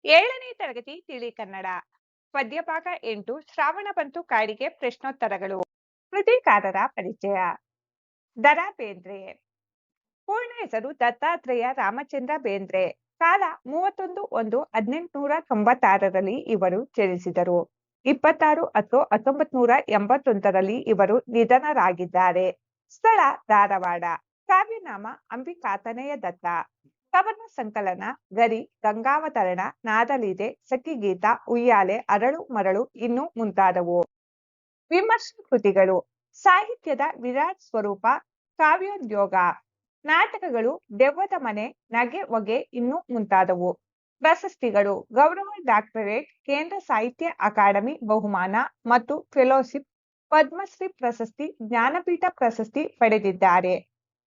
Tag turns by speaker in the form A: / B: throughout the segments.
A: 7ನೇ ತರಗತಿ ತಿಳಿ ಕನ್ನಡ ಪದ್ಯಭಾಗ 8 ಶ್ರಾವಣ ಬಂತು ಕಾಡಿಗೆ ಪ್ರಶ್ನೋತ್ತರಗಳು. ಕೃತಿಕಾರರ ಪರಿಚಯ. ದರಾ ಬೇಂದ್ರೆ. ಪೂರ್ಣ ಹೆಸರು ದತ್ತಾತ್ರೇಯ ರಾಮಚಂದ್ರ ಬೇಂದ್ರೆ. ಕಾಲ 31/1/1896 ಇವರು ಜನಿಸಿದರು. 26/10/1981 ಇವರು ನಿಧನರಾಗಿದ್ದಾರೆ. ಸ್ಥಳ ಧಾರವಾಡ. ಕಾವ್ಯನಾಮ ಅಂಬಿಕಾತನಯ ದತ್ತ. ಕವನ ಸಂಕಲನ ಗರಿ, ಗಂಗಾವತರಣ, ನಾದಲೀಲೆ, ಸಖಿಗೀತ, ಉಯ್ಯಾಲೆ, ಅರಳು ಮರಳು ಇನ್ನೂ ಮುಂತಾದವು. ವಿಮರ್ಶಾ ಕೃತಿಗಳು: ಸಾಹಿತ್ಯದ ವಿರಾಟ್ ಸ್ವರೂಪ, ಕಾವ್ಯೋದ್ಯೋಗ. ನಾಟಕಗಳು: ದೆವ್ವದ ಮನೆ, ನಗೆ ಒಗೆ ಇನ್ನೂ ಮುಂತಾದವು. ಪ್ರಶಸ್ತಿಗಳು: ಗೌರವ ಡಾಕ್ಟರೇಟ್, ಕೇಂದ್ರ ಸಾಹಿತ್ಯ ಅಕಾಡೆಮಿ ಬಹುಮಾನ ಮತ್ತು ಫೆಲೋಶಿಪ್, ಪದ್ಮಶ್ರೀ ಪ್ರಶಸ್ತಿ, ಜ್ಞಾನಪೀಠ ಪ್ರಶಸ್ತಿ ಪಡೆದಿದ್ದಾರೆ.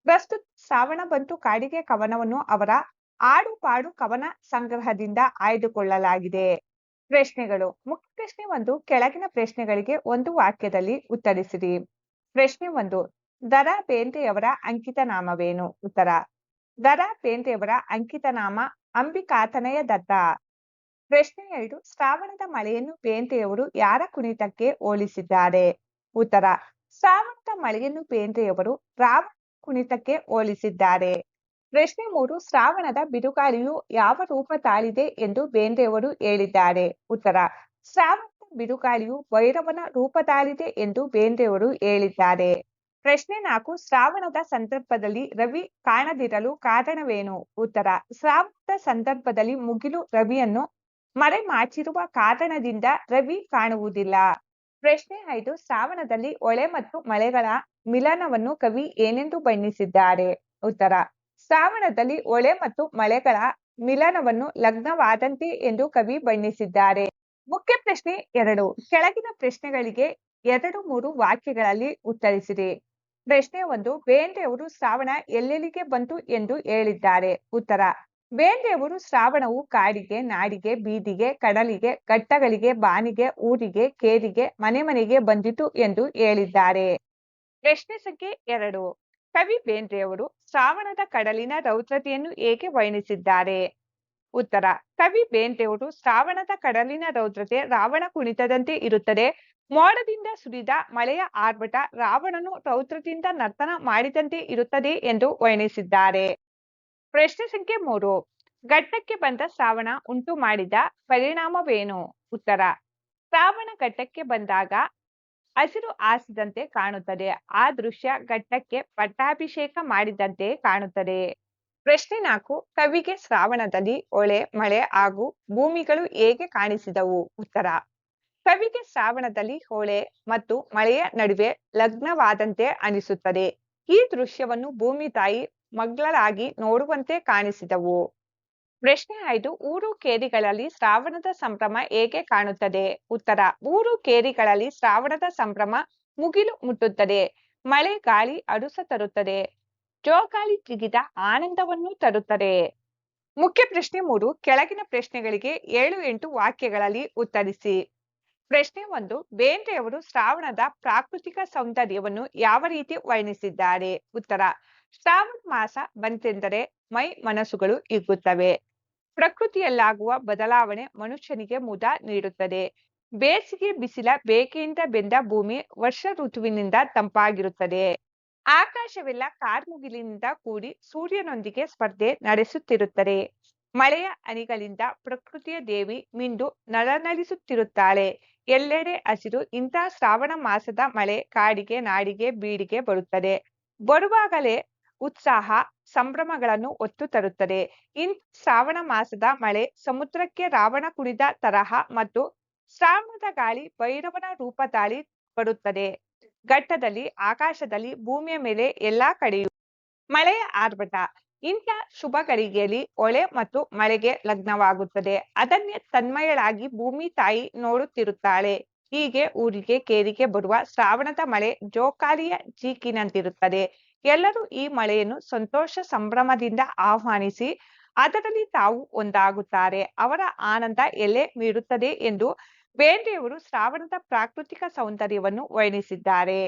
A: ಪ್ರಸ್ತುತ ಶ್ರಾವಣ ಬಂತು ಕಾಡಿಗೆ ಕವನವನ್ನು ಅವರ ಆಡು ಪಾಡು ಕವನ ಸಂಗ್ರಹದಿಂದ ಆಯ್ದುಕೊಳ್ಳಲಾಗಿದೆ. ಪ್ರಶ್ನೆಗಳು: ಮುಖ್ಯ ಪ್ರಶ್ನೆ 1, ಕೆಳಗಿನ ಪ್ರಶ್ನೆಗಳಿಗೆ ಒಂದು ವಾಕ್ಯದಲ್ಲಿ ಉತ್ತರಿಸಿರಿ. ಪ್ರಶ್ನೆ 1, ದರಾ ಬೇಂದ್ರೆಯವರ ಅಂಕಿತ ನಾಮವೇನು? ಉತ್ತರ: ದರಾ ಬೇಂದ್ರೆಯವರ ಅಂಕಿತ ನಾಮ ಅಂಬಿಕಾತನಯ ದತ್ತ. ಪ್ರಶ್ನೆ 2, ಶ್ರಾವಣದ ಮಳೆಯನ್ನು ಬೇಂದ್ರೆಯವರು ಯಾರ ಕುಣಿತಕ್ಕೆ ಹೋಲಿಸಿದ್ದಾರೆ? ಉತ್ತರ: ಶ್ರಾವಣದ ಮಳೆಯನ್ನು ಬೇಂದ್ರೆಯವರು ರಾವಣ ಕುಣಿತಕ್ಕೆ ಹೋಲಿಸಿದ್ದಾರೆ. ಪ್ರಶ್ನೆ 3, ಶ್ರಾವಣದ ಬಿರುಗಾಳಿಯು ಯಾವ ರೂಪ ತಾಳಿದೆ ಎಂದು ಬೇಂದ್ರೆಯವರು ಹೇಳಿದ್ದಾರೆ? ಉತ್ತರ: ಶ್ರಾವಣದ ಬಿರುಗಾಳಿಯು ಭೈರವನ ರೂಪ ತಾಳಿದೆ ಎಂದು ಬೇಂದ್ರೆಯವರು ಹೇಳಿದ್ದಾರೆ. ಪ್ರಶ್ನೆ 4, ಶ್ರಾವಣದ ಸಂದರ್ಭದಲ್ಲಿ ರವಿ ಕಾಣದಿರಲು ಕಾರಣವೇನು? ಉತ್ತರ: ಶ್ರಾವಣದ ಸಂದರ್ಭದಲ್ಲಿ ಮುಗಿಲು ರವಿಯನ್ನು ಮರೆಮಾಚಿರುವ ಕಾರಣದಿಂದ ರವಿ ಕಾಣುವುದಿಲ್ಲ. ಪ್ರಶ್ನೆ 5, ಶ್ರಾವಣದಲ್ಲಿ ಹೊಳೆ ಮತ್ತು ಮಳೆಗಳ ಮಿಲನವನ್ನು ಕವಿ ಏನೆಂದು ಬಣ್ಣಿಸಿದ್ದಾರೆ? ಉತ್ತರ: ಶ್ರಾವಣದಲ್ಲಿ ಹೊಳೆ ಮತ್ತು ಮಳೆಗಳ ಮಿಲನವನ್ನು ಲಗ್ನವಾದಂತೆ ಎಂದು ಕವಿ ಬಣ್ಣಿಸಿದ್ದಾರೆ. ಮುಖ್ಯ ಪ್ರಶ್ನೆ 2, ಕೆಳಗಿನ ಪ್ರಶ್ನೆಗಳಿಗೆ 2-3 ವಾಕ್ಯಗಳಲ್ಲಿ ಉತ್ತರಿಸಿರಿ. ಪ್ರಶ್ನೆ 1, ಬೇಂದ್ರೆಯವರು ಶ್ರಾವಣ ಎಲ್ಲೆಲ್ಲಿಗೆ ಬಂತು ಎಂದು ಹೇಳಿದ್ದಾರೆ? ಉತ್ತರ: ಬೇಂದ್ರೆಯವರು ಶ್ರಾವಣವು ಕಾಡಿಗೆ, ನಾಡಿಗೆ, ಬೀದಿಗೆ, ಕಡಲಿಗೆ, ಘಟ್ಟಗಳಿಗೆ, ಬಾನಿಗೆ, ಊರಿಗೆ, ಕೇರಿಗೆ, ಮನೆ ಮನೆಗೆ ಬಂದಿತು ಎಂದು ಹೇಳಿದ್ದಾರೆ. ಪ್ರಶ್ನೆ ಸಂಖ್ಯೆ 2, ಕವಿ ಬೇಂದ್ರೆಯವರು ಶ್ರಾವಣದ ಕಡಲಿನ ರೌದ್ರತೆಯನ್ನು ಹೇಗೆ ವರ್ಣಿಸಿದ್ದಾರೆ? ಉತ್ತರ: ಕವಿ ಬೇಂದ್ರೆಯವರು ಶ್ರಾವಣದ ಕಡಲಿನ ರೌದ್ರತೆ ರಾವಣ ಕುಣಿತದಂತೆ ಇರುತ್ತದೆ. ಮೋಡದಿಂದ ಸುರಿದ ಮಳೆಯ ಆರ್ಭಟ ರಾವಣನು ರೌದ್ರದಿಂದ ನರ್ತನ ಮಾಡಿದಂತೆ ಇರುತ್ತದೆ ಎಂದು ವರ್ಣಿಸಿದ್ದಾರೆ. ಪ್ರಶ್ನೆ ಸಂಖ್ಯೆ 3, ಘಟ್ಟಕ್ಕೆ ಬಂದ ಶ್ರಾವಣ ಉಂಟು ಮಾಡಿದ ಪರಿಣಾಮವೇನು? ಉತ್ತರ: ಶ್ರಾವಣ ಘಟ್ಟಕ್ಕೆ ಬಂದಾಗ ಹಸಿರು ಹಾಸಿದಂತೆ ಕಾಣುತ್ತದೆ. ಆ ದೃಶ್ಯ ಘಟ್ಟಕ್ಕೆ ಪಟ್ಟಾಭಿಷೇಕ ಮಾಡಿದಂತೆ ಕಾಣುತ್ತದೆ. ಪ್ರಶ್ನೆ 4, ಕವಿಗೆ ಶ್ರಾವಣದಲ್ಲಿ ಹೊಳೆ, ಮಳೆ ಹಾಗೂ ಭೂಮಿಗಳು ಹೇಗೆ ಕಾಣಿಸಿದವು? ಉತ್ತರ: ಕವಿಗೆ ಶ್ರಾವಣದಲ್ಲಿ ಹೊಳೆ ಮತ್ತು ಮಳೆಯ ನಡುವೆ ಲಗ್ನವಾದಂತೆ ಅನಿಸುತ್ತದೆ. ಈ ದೃಶ್ಯವನ್ನು ಭೂಮಿ ತಾಯಿ ಮಗ್ಗಳಾಗಿ ನೋಡುವಂತೆ ಕಾಣಿಸಿದವು. ಪ್ರಶ್ನೆ 5, ಊರು ಕೇರಿಗಳಲ್ಲಿ ಶ್ರಾವಣದ ಸಂಭ್ರಮ ಹೇಗೆ ಕಾಣುತ್ತದೆ? ಉತ್ತರ: ಊರು ಕೇರಿಗಳಲ್ಲಿ ಶ್ರಾವಣದ ಸಂಭ್ರಮ ಮುಗಿಲು ಮುಟ್ಟುತ್ತದೆ. ಮಳೆ ಗಾಳಿ ಅಡುಸ ತರುತ್ತದೆ. ಜೋಕಾಲಿ ಜಿಗಿದ ಆನಂದವನ್ನು ತರುತ್ತದೆ. ಮುಖ್ಯ ಪ್ರಶ್ನೆ 3, ಕೆಳಗಿನ ಪ್ರಶ್ನೆಗಳಿಗೆ 7-8 ವಾಕ್ಯಗಳಲ್ಲಿ ಉತ್ತರಿಸಿ. ಪ್ರಶ್ನೆ 1, ಬೇಂದ್ರೆಯವರು ಶ್ರಾವಣದ ಪ್ರಾಕೃತಿಕ ಸೌಂದರ್ಯವನ್ನು ಯಾವ ರೀತಿ ವರ್ಣಿಸಿದ್ದಾರೆ? ಉತ್ತರ: ಶ್ರಾವಣ ಮಾಸ ಬಂತೆಂದರೆ ಮೈ ಮನಸ್ಸುಗಳು ಹಿಗ್ಗುತ್ತವೆ. ಪ್ರಕೃತಿಯಲ್ಲಾಗುವ ಬದಲಾವಣೆ ಮನುಷ್ಯನಿಗೆ ಮುದ ನೀಡುತ್ತದೆ. ಬೇಸಿಗೆ ಬಿಸಿಲ ಬೇಗೆಯಿಂದ ಬೆಂದ ಭೂಮಿ ವರ್ಷ ಋತುವಿನಿಂದ ತಂಪಾಗಿರುತ್ತದೆ. ಆಕಾಶವೆಲ್ಲ ಕಾರ್ಮುಗಿಲಿನಿಂದ ಕೂಡಿ ಸೂರ್ಯನೊಂದಿಗೆ ಸ್ಪರ್ಧೆ ನಡೆಸುತ್ತಿರುತ್ತದೆ. ಮಳೆಯ ಹನಿಗಳಿಂದ ಪ್ರಕೃತಿಯ ದೇವಿ ಮಿಂದು ನಳನಳಿಸುತ್ತಿರುತ್ತಾಳೆ. ಎಲ್ಲೆಡೆ ಹಸಿರು. ಇಂತಹ ಶ್ರಾವಣ ಮಾಸದ ಮಳೆ ಕಾಡಿಗೆ, ನಾಡಿಗೆ, ಬೀಡಿಗೆ ಬರುತ್ತದೆ. ಬರುವಾಗಲೇ ಉತ್ಸಾಹ, ಸಂಭ್ರಮಗಳನ್ನು ಹೊತ್ತು ತರುತ್ತದೆ. ಇಂಥ ಶ್ರಾವಣ ಮಾಸದ ಮಳೆ ಸಮುದ್ರಕ್ಕೆ ರಾವಣ ಕುಣಿದ ತರಹ ಮತ್ತು ಶ್ರಾವಣದ ಗಾಳಿ ಭೈರವನ ರೂಪ ತಾಳಿ ಬರುತ್ತದೆ. ಘಟ್ಟದಲ್ಲಿ, ಆಕಾಶದಲ್ಲಿ, ಭೂಮಿಯ ಮೇಲೆ ಎಲ್ಲಾ ಕಡೆಯೂ ಮಳೆಯ ಆರ್ಭಟ. ಇಂಥ ಶುಭ ಗಳಿಗೆಯಲ್ಲಿ ಹೊಳೆ ಮತ್ತು ಮಳೆಗೆ ಲಗ್ನವಾಗುತ್ತದೆ. ಅದನ್ನೇ ತನ್ಮಯಳಾಗಿ ಭೂಮಿ ತಾಯಿ ನೋಡುತ್ತಿರುತ್ತಾಳೆ. ಹೀಗೆ ಊರಿಗೆ ಕೇರಿಗೆ ಬರುವ ಶ್ರಾವಣದ ಮಳೆ ಜೋಕಾಲಿಯ ಜೀಕಿನಂತಿರುತ್ತದೆ. ಎಲ್ಲರೂ ಈ ಮಳೆಯನ್ನು ಸಂತೋಷ ಸಂಭ್ರಮದಿಂದ ಆಹ್ವಾನಿಸಿ ಅದರಲ್ಲಿ ತಾವು ಒಂದಾಗುತ್ತಾರೆ. ಅವರ ಆನಂದ ಎಲ್ಲೆ ಮೀರುತ್ತದೆ ಎಂದು ಬೇಂದ್ರೆಯವರು ಶ್ರಾವಣದ ಪ್ರಾಕೃತಿಕ ಸೌಂದರ್ಯವನ್ನು ವರ್ಣಿಸಿದ್ದಾರೆ.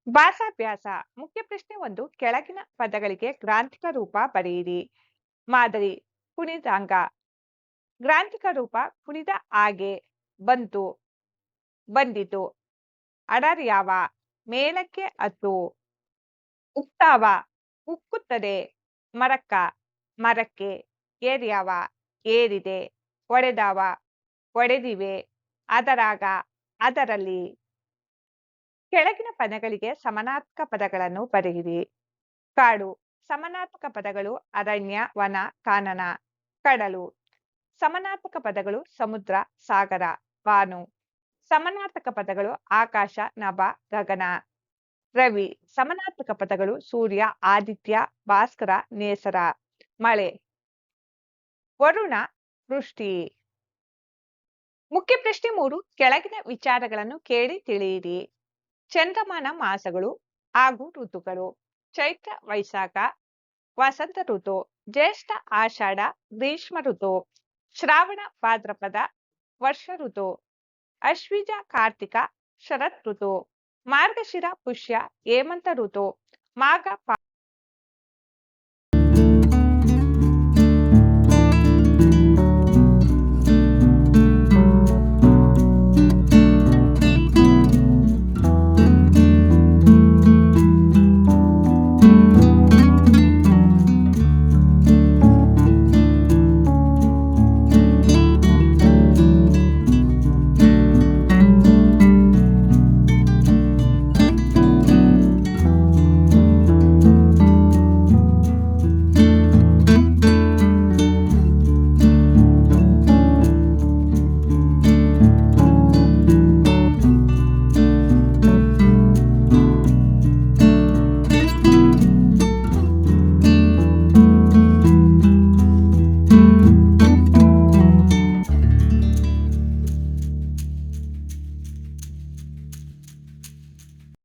A: ಭಾಷಾಭ್ಯಾಸ. ಮುಖ್ಯ ಪ್ರಶ್ನೆ 1, ಕೆಳಗಿನ ಪದಗಳಿಗೆ ಗ್ರಾಂಥಿಕ ರೂಪ ಬರೆಯಿರಿ. ಮಾದರಿ: ಕುಣಿದಾಂಗ, ಗ್ರಾಂಥಿಕ ರೂಪ ಕುಣಿದ ಹಾಗೆ, ಬಂತು, ಬಂದಿತು. ಅಡರ್ಯಾವ, ಮೇಲಕ್ಕೆ ಹತ್ತು. ಉಕ್ತಾವ, ಉಕ್ಕುತ್ತದೆ. ಮರಕ್ಕ, ಮರಕ್ಕೆ. ಏರ್ಯಾವ, ಏರಿದೆ. ಒಡೆದಾವ, ಒಡೆದಿವೆ. ಅದರಾಗ, ಅದರಲ್ಲಿ. ಕೆಳಗಿನ ಪದಗಳಿಗೆ ಸಮಾನಾರ್ಥಕ ಪದಗಳನ್ನು ಬರೆಯಿರಿ. ಕಾಡು. ಸಮಾನಾರ್ಥಕ ಪದಗಳು ಅರಣ್ಯ, ವನ, ಕಾನನ. ಕಡಲು. ಸಮಾನಾರ್ಥಕ ಪದಗಳು ಸಮುದ್ರ, ಸಾಗರ, ಬಾನು. ಸಮಾನಾರ್ಥಕ ಪದಗಳು ಆಕಾಶ, ನಭ, ಗಗನ. ರವಿ. ಸಮಾನಾರ್ಥಕ ಪದಗಳು ಸೂರ್ಯ, ಆದಿತ್ಯ, ಭಾಸ್ಕರ, ನೇಸರ. ಮಳೆ. ವರುಣ, ವೃಷ್ಟಿ. ಮುಖ್ಯ ಪ್ರಶ್ನೆ 3. ಕೆಳಗಿನ ವಿಚಾರಗಳನ್ನು ಕೇಳಿ ತಿಳಿಯಿರಿ. ಚಂದ್ರಮಾನ ಮಾಸಗಳು ಹಾಗೂ ಋತುಗಳು. ಚೈತ್ರ ವೈಶಾಖ ವಸಂತ ಋತು, ಜ್ಯೇಷ್ಠ ಆಷಾಢ ಗ್ರೀಷ್ಮ ಋತು, ಶ್ರಾವಣ ಭಾದ್ರಪದ ವರ್ಷ ಋತು, ಅಶ್ವಿಜ ಕಾರ್ತಿಕ ಶರತ್ ಋತು, ಮಾರ್ಗಶಿರ ಪುಷ್ಯ ಹೇಮಂತ ಋತು, ಮಾಘ